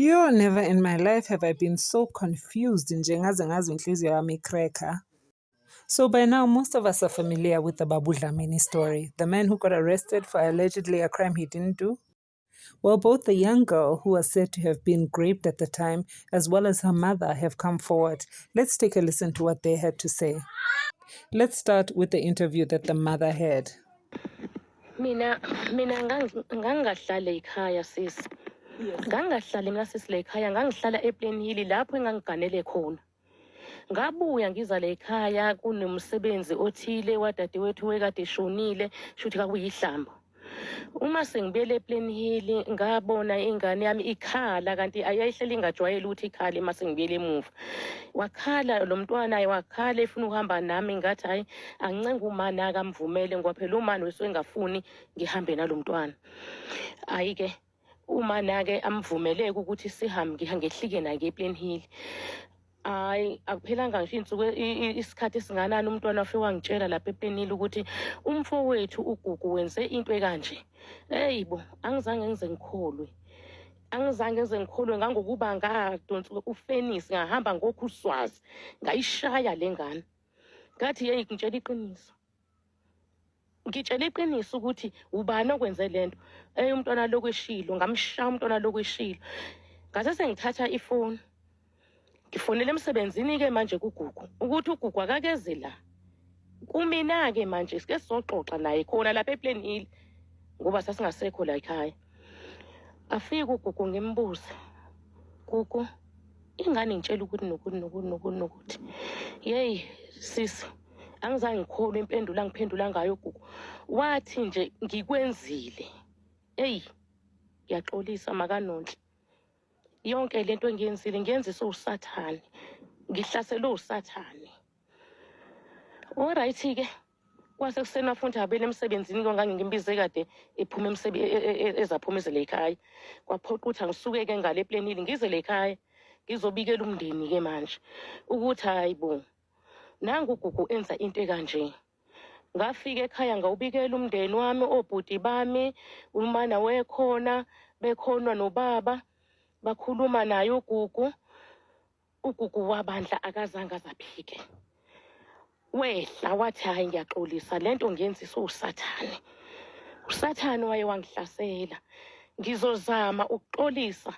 Yo, never in my life have I been so confused njengaze ngazi inhliziyo yami ikreka. So by now, most of us are familiar with the Babu Dlamini story, the man who got arrested for allegedly a crime he didn't do. Well, both the young girl, who was said to have been raped at the time, as well as her mother, have come forward. Let's take a listen to what they had to say. Let's start with the interview that the mother had. Mina ngangahlala ekhaya sisi. Ngangahlala mina sisi la ekhaya, ngangihlala ePlainhill lapho engangiganele khona. Ngabuya ngiza la ekhaya kunomsebenzi othile wadadewethu wekade eshonile, shuthi kakuyihlamba. Uma sengibele ePlainhill ngabona ingane yami ikhala kanti ayihleli ingajwayele ukuthi ikhale uma sengibele emuva. Wakhala lo mntwana wakhala efuna ukuhamba nami ngathi hayi angicenga umama akamvumele ngoba phela umama wesuke engafuni ngihambe nalomntwana. Ayike uma nake amvumeleke ukuthi sihambe ngehlike nake ePlainhill. Hayi akuphelanga nje insuku isikhathi esinganani umntwana wafike wangitshela lapha ePlainhill ukuthi umfowethu uGugu wenze into ekanje. Hey angizange ngize ngikholwe. Angizange ngize ngikholwe ngangokuba ngadonsa ufenisi ngahamba ngokhuswazi ngayishaya lengane. Ngathi hey ngitshela iqiniso. Ngitshela iqiniso ukuthi ubani okwenze lento. Hey umntwana lokweshilo ngamshaya umntwana lokweshilo. Ngase sengithatha ifoni. Ngifonele emsebenzini ke manje kuGugu ukuthi uGugu akakeze la. Kumina ke manje sike sizoxoxa naye khona lapha ePlainhill ngoba sasingasekho la ekhaya. Afika uGugu ngimbuza. Gugu ingane ngitshela ukuthi nokuthi. Hey sisi angizange ngikholwe impendulo angiphendula ngayo uGugu. Wathi nje ngikwenzile. Hey ngiyaxolisa makanonhle. Yonke lento engiyenzile ngiyenzisa uSathane. Ngihlasele uSathane. Alright ke kwase kusena afunda abele emsebenzini kongange ngimbize kade ephuma ezaphumezela ekhaya. Kwaphoqa ukuthi angisuke ke ngale ePlainhill ngize le ekhaya ngizobikela umndeni ke manje ukuthi hayibo nangu uGugu enza into ekanje. Ngafika ekhaya ngawubikela umndeni wami obhuti bami umana wekhona bekhona nobaba bakhuluma naye uGugu. uGugu wabandla akazange azaphike. Wehla wathi hayi ngiyaxolisa lento ngiyenzisa uSathane. uSathane waye wangihlasela. Ngizozama ukuxolisa.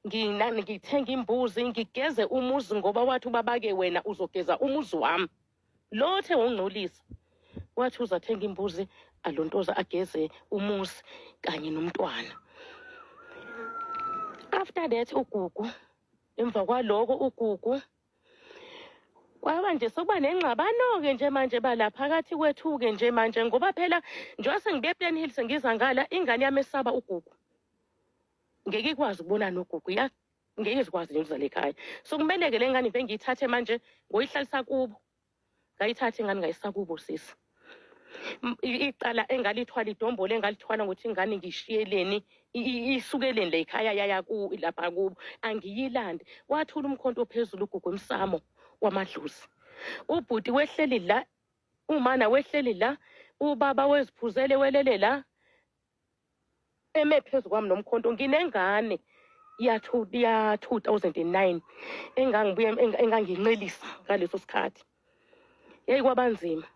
Ngithenga imbuzi ngigeze umuzi ngoba wathi ubabake wena uzogeza umuzi wami. Lothe ungcolisa. Wathi uzathenga imbuzi alontoza ageze umuzi kanye nomntwana. After that uGugu emva kwaloko uGugu kwaba nje sokuba nengxabano ke nje manje balapha phakathi kwethu ke nje manje ngoba phela njengoba sengibe ePlainhill sengiza ngala ingane yami esaba uGugu. Ngeke ikwazi ukubona noGugu ngeke izikwazi nje ukuzala ekhaya. So kumele ke lengane ibe ngiyithathe manje ngoyihlalisa kubo. Ngayithatha ingane ngayisa kubo sisi. Icala engalithwala idombolo engalithwala ngokuthi ingane ngishiyeleni isukeleni la ekhaya yaya ku lapha kubo angiyilande. Wathula umkhonto phezulu uGugu emsamo wamadlozi. Ubhuti wehleli la umana wehleli la ubaba weziphuzele welele la eme phezulu kwami nomkhonto nginengane ya 2009 engangibuye engangincelisa ngaleso sikhathi. Hey kwabanzima.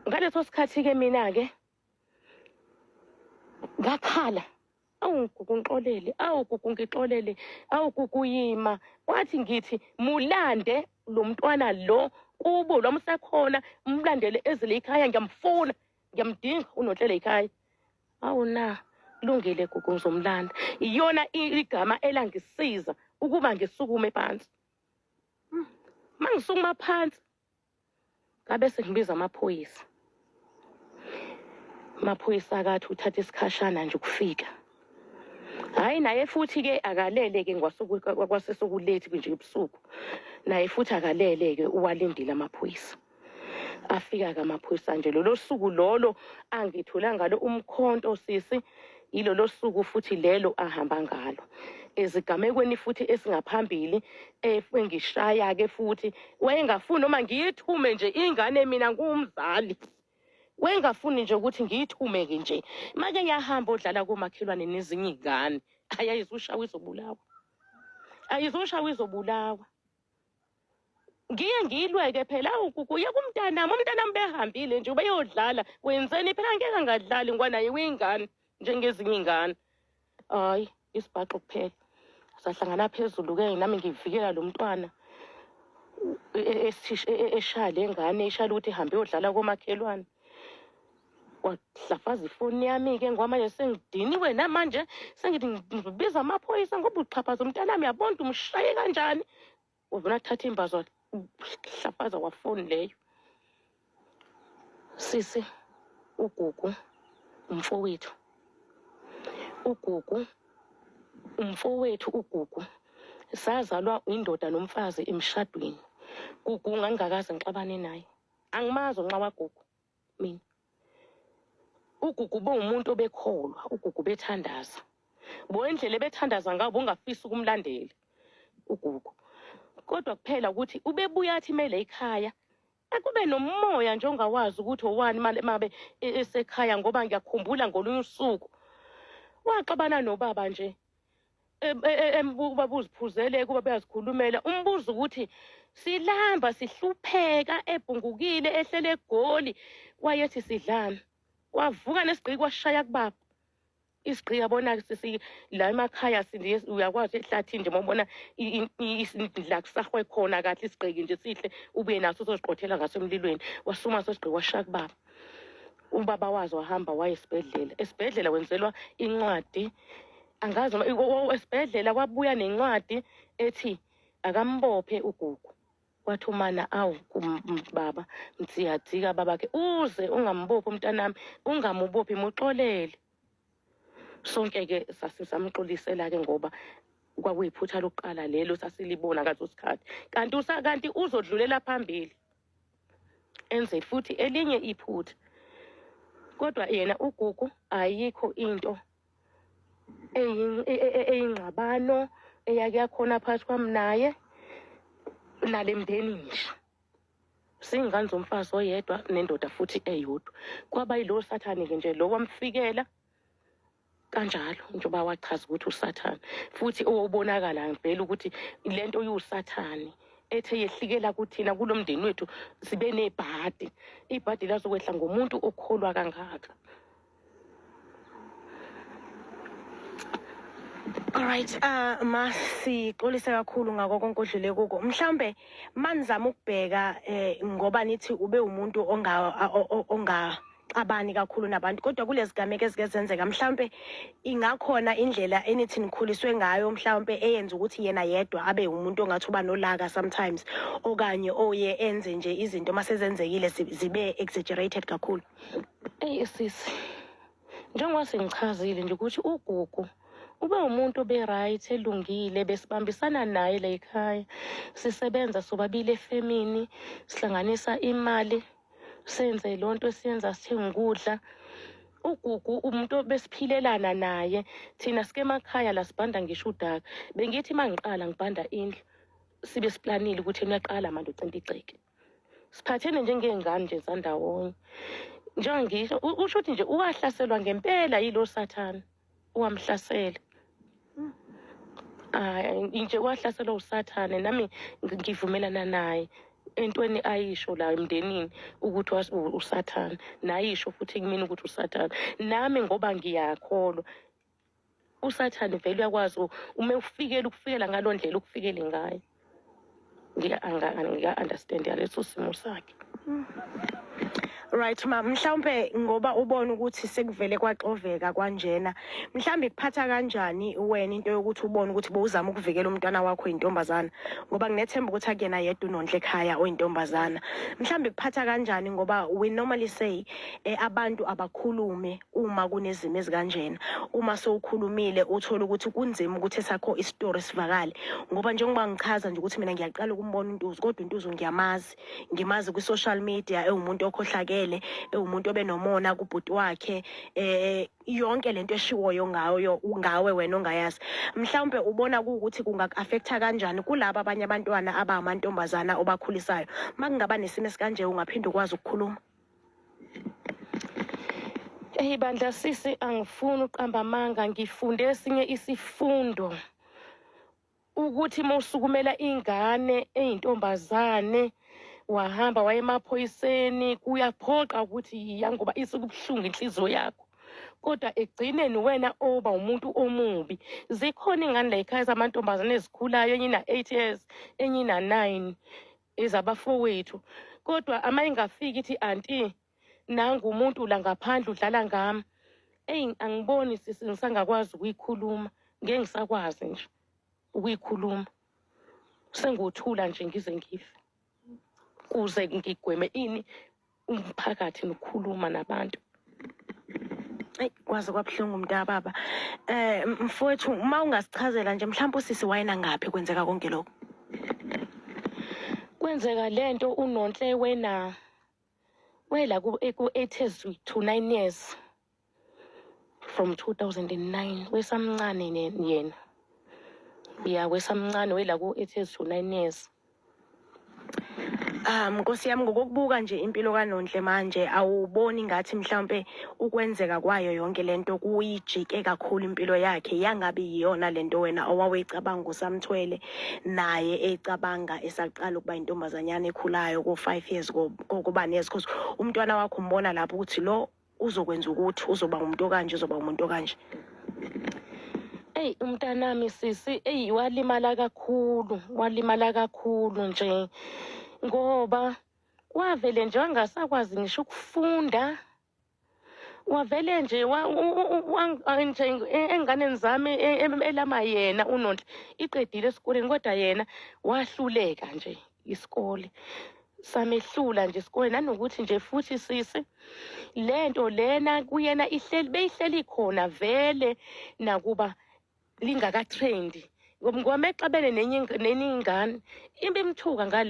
Ngaleso sikhathi ke mina ke ngakhala. AwuGugu ngixolele, awuGugu ngixolele, awuGugu yima. Wathi ngithi mulande lo mntwana lo kubo lo msakhona umlandele ezile ekhaya ngiyamfuna ngiyamdinga uNonhlela ekhaya. Awuna lungile Gugu ngizomlanda. Iyona igama elangisiza ukuba ngisukume phansi. Mangisukuma phansi ngabe sengibiza amaphoyisa. Amaphoyisa akathi uthatha isikhashana nje ukufika. Hayi naye futhi ke akalele ke kwasesokulethi nje ebusuku. Naye futhi akalele ke uwalindile amaphoyisa. Afika ke amaphoyisa nje lolo suku lolo angithola ngalo umkhonto sisi ilolo suku futhi lelo ahamba ngalo. Ezigamekweni futhi esingaphambili engishaya ke futhi wayengafuni noma ngiyithume nje ingane mina ngumzali. Wengafuni nje ukuthi ngiyithume ke nje. Manje ngiyahamba odlala komakhelwane nezinye izingane ayizushawa izobulawa. Ayizushawa izobulawa. Ngiye ngilweke phela ugugu yeke umntanami behambile nje ubeyodlala wenzeni phela ngeke angadlali ngoba naye uyingane njengezinye ingane. Hayi isibhaqo kuphela. Sahlangana phezulu-ke nami ngivikela lo mntwana eshaya le ngane ishayela ukuthi ihambe yodlala komakhelwane. Kwahlafaza ifoni yami-ke ngoba manje sengidiniwe namanje sengithi ngibiza amaphoyisa ngoba uxhaphaza umntanami yabona ukuthi umshaye kanjani. Uvuna athatha imbazo hlafaza wafoni leyo. Sisi ugugu umfowethu. Ugugu umfowethu ugugu. Sazalwa indoda nomfazi emshadweni. Gugu ngangakaze ngixabane naye. Angimazi nxa wagugu mina. Ugugu umuntu obekholwa, ugugu bethandaza. Indlela bethandaza ngabo ungafisa ukumlandela ugugu. Kodwa kuphela ukuthi ubebuya athi mele ekhaya akube nomoya nje ongawazi ukuthi owani mabe esekhaya ngoba ngiyakhumbula ngolunye usuku waxabana nobaba nje embuka uziphuzele kuba beyazikhulumela umbuzo ukuthi silamba sihlupheka ebhungukile ehlele egoli wayethi sidlana wavuka nesigqiki kwashaya kubaba isigqiki yabona sisi la emakhaya sindiye uyakwazi ehlathini nje mawubona la kusahwe khona kahle isigqiki nje sihle ubuye naso uzoziqothela ngaso emlilweni wasuma sesigqiki washaya kubaba. Ubaba wazi wahamba waye esibhedlela wenzelwa incwadi angazi esibhedlela kwabuya nencwadi ethi akambophe ugugu. Wathi umana awu baba mtsiyadzika babakhe uze ungambophi umntanami ungamubophi muxolele. Sonke-ke sasisamxolisela-ke ngoba kwakuyiphutha lokuqala lelo sasilibona ngaso sikhathi kanti uzodlulela phambili enze futhi elinye iphutha. Kodwa yena ugugu ayikho into eyingxabano eyake yakhona phakathi kwami naye nale mndeni nje. Singane zomfazi oyedwa nendoda futhi eyodwa. Kwaba yilo sathane-ke nje lo wamfikela kanjalo njengoba wachaza ukuthi usathane futhi owubonakala ngempela ukuthi lento yusathane ethe yehlikela kuthina kulomndeni wethu sibe nebhadi. Ibhadi lazokwehla ngomuntu okholwa kangaka. Alright, masixolise kakhulu ngako konke odlule kuko. Mhlambe manizama ukubheka ngoba nithi ube umuntu ongacabani kakhulu nabantu kodwa kulezi gameke ezike zenzeka mhlambe ingakhona indlela enithi nikhuliswe ngayo mhlambe eyenza ukuthi yena yedwa abe umuntu ongathi uba nolaka sometimes okanye oye enze nje izinto masezenzekile zibe exaggerated kakhulu. Sisi njengoba sengichazile nje ukuthi ugugu ube umuntu obe-right elungile besibambisana naye la ekhaya sisebenza sobabili efemini sihlanganisa imali senze lonto esiyenza sithenga ukudla. Ugugu umuntu obesiphilelana naye thina sike emakhaya la sibhanda ngisho udaka bengithi mangiqala ngibhanda indlu sibe siplanile ukuthi ngiyaqala manje ucinta igceke siphathene njengengane nje zandawonye njengisho usho ukuthi nje uwahlaselwa ngempela yilo sathana uwamhlasela. Nje wahlaselwa usathane nami ngivumelana naye entweni ayisho la emndenini ukuthi usathane nayisho futhi kumina ukuthi usathane nami ngoba ngiyakholwa usathane vele uyakwazi uma ukufikela ngalondlela ukufikele ngayo. Ngiya-understand yaleso simo sakhe. Right ma mhlawumbe ngoba ubona ukuthi sekuvele kwaxoveka kanjena mhlawumbe kuphatha kanjani wena into yokuthi ubone ukuthi bowuzama ukuvikela umntwana wakho oyintombazana ngoba nginethemba ukuthi akuyena yedwa unondle ekhaya oyintombazana mhlawumbe kuphatha kanjani ngoba we normally say abantu abakhulume uma kunezimo ezikanjena uma sowukhulumile uthola ukuthi kunzima ukuthi sakho istory sivakale ngoba njengoba ngichaza nje ukuthi mina ngiyaqala ukumbona uNtuzu kodwa uNtuzu ngimazi ku social media umuntu okhohlakele umuntu obenomona kubhuti wakhe yonke lento eshiwoyo ngawe wena ongayazi mhlawumbe ubona ukuthi kungaku-affecta kanjani kulabo abanye abantwana abamantombazana obakhulisayo makungaba nesimo esikanje ungaphinda ukwazi ukukhuluma. Bandla sisi, angifuni uqamba amanga, ngifunde esinye isifundo ukuthi mawusukumela ingane eyintombazane wahamba waye emaphoyiseni kuyaphoqa ukuthi yiya ngoba isikubuhlungu inhliziyo yakho, kodwa egcineni wena oba umuntu omubi. Zikhona ingane la ekhaya zamantombazane ezikhulayo, enye ina-8 years, enye ina-9, ezabafowethu, kodwa ama ingafiki ithi anti nangu umuntu la ngaphandle udlala ngami. Angiboni sisi ngisangakwazi ukuyikhuluma, ngeke ngisakwazi nje ukuyikhuluma, sengothula nje ngize ngife kuze ngigweme ini umphakathi nokukhuluma nabantu. Kwaze kwabuhlungu mntababa. Mfowethu, uma ungasichazela nje mhlawumbe usisi wayena ngaphi kwenzeka konke lokho? Kwenzeka lento uNonhle wena wela ku-8 to 9 years from 2009, wesamncane yena. Wesamncane wela ku-8 to 9 years. Nkosi yami, ngokubuka nje impilo kaNonhle manje awuboni ngathi mhlawumbe ukwenzeka kwayo yonke lento kuyijike kakhulu impilo yakhe, yangabe yiyona lento wena owawuyicabanga usamthwele naye ecabanga esaqala ukuba intombazanyana ekhulayo ko-5 years kokuba nesikhozi? Umntwana wakho umbona lapho ukuthi lo uzokwenza ukuthi uzoba umuntu okanje, uzoba umuntu okanje. Umntanami sisi, walimala kakhulu nje, ngoba wavele nje wangasakwazi ngisho ukufunda. Wavele nje enganeni zami elama yena uNonhle iqedile esikoleni, kodwa yena wahluleka nje isikole, samehlula nje isikole. Nanokuthi nje futhi sisi, lento lena kuyena beyihleli khona vele nakuba lingaka-trendi, ngoba mexabene nenye ingane ibimthuka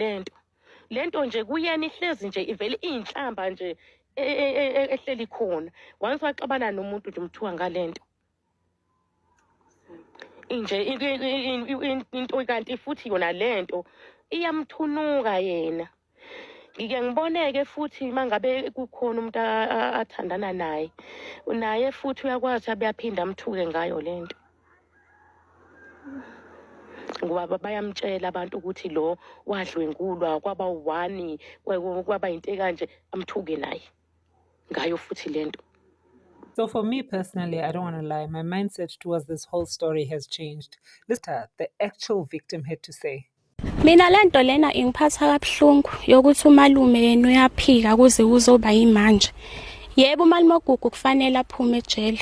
lento nje kuyena ihlezi nje ivele iyinhlamba nje ehleli khona. Once waxabana nomuntu nje umthuka ngalento inje into, kanti futhi yona lento iyamthunuka yena. Ngike ngiboneke futhi mangabe kukhona umuntu athandana naye futhi uyakwazi abuyaphinda amthuke ngayo lento, ngoba bayamtshela abantu ukuthi lo wadlwengulwa, kwaba u1, kwaba into kanje, amthuke naye ngayo futhi lento. So for me personally, I don't want to lie, my mindset towards this whole story has changed. Listen to the actual victim had to say. Mina lento lena ingiphatha kabuhlungu yokuthi umalume yena uyaphika kuze kuzoba yimanje. Yebo umalume oGugu kufanele aphume ejele.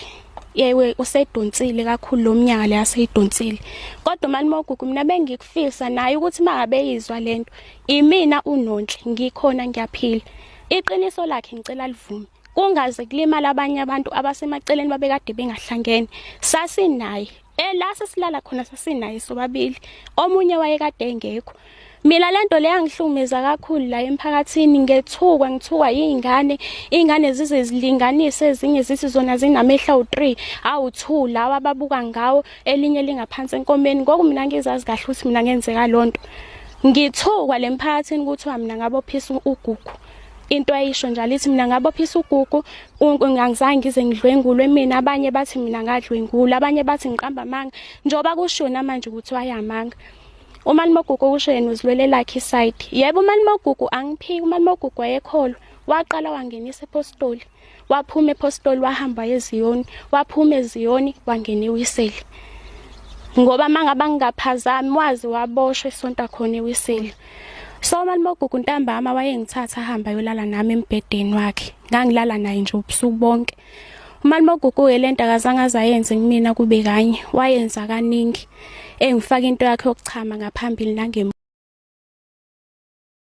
Yewe usedonsile kakhulu lo mnyaka le aseyidonsile. Kodwa umalume oGugu mina bengikufisa naye ukuthi mangabe yizwa lento, imina uNonhle ngikhona ngiyaphila. Iqiniso lakhe ngicela livume. Kungaze kulimala abanye abantu abasemaceleni babekade bengahlangene. Sasinaye la sesilala khona sasinaye sobabili, omunye wayekade engekho. Mina lento le yangihlumeza kakhulu la emphakathini, ngithukwa ingane zize zilinganise, ezinye zithi zona zinamehla u3 awu2 lawa ababuka ngawo, elinye lingaphansi enkomeni. Ngoku mina ngizazi kahle ukuthi mina ngenzeka lonto. Ngithukwa le emphakathini ukuthi mina ngabophisa uGugu. Into ayisho njalo ithi mina ngabophisa uGugu, ngangizange ngize ngidlwengulwe mina. Abanye bathi mina ngadlwengula, abanye bathi ngiqamba amanga, njoba kusho namanje ukuthi wayamanga. Umalume oGugu kusho yena uzilwele lakhe iside. Yebo umalume oGugu angiphiki, umalume oGugu wayekholwa. Waqala wangenisa ePostoli, waphuma ePostoli wahamba eZiyoni, waphuma eZiyoni wangena eWeseli. Ngoba mangaba ngingaphazami wazi waboshwe esonta khona eWeseli. So umalume oGugu ntambama wayengithatha ahamba yolala nami embedeni wakhe. Ngangilala naye nje ubusuku bonke. Umalume oGugu lento akazange azayenze kumina kube kanye, wayenza kaningi. Engifaka into yakhe yokuchama ngaphambili nangemuva.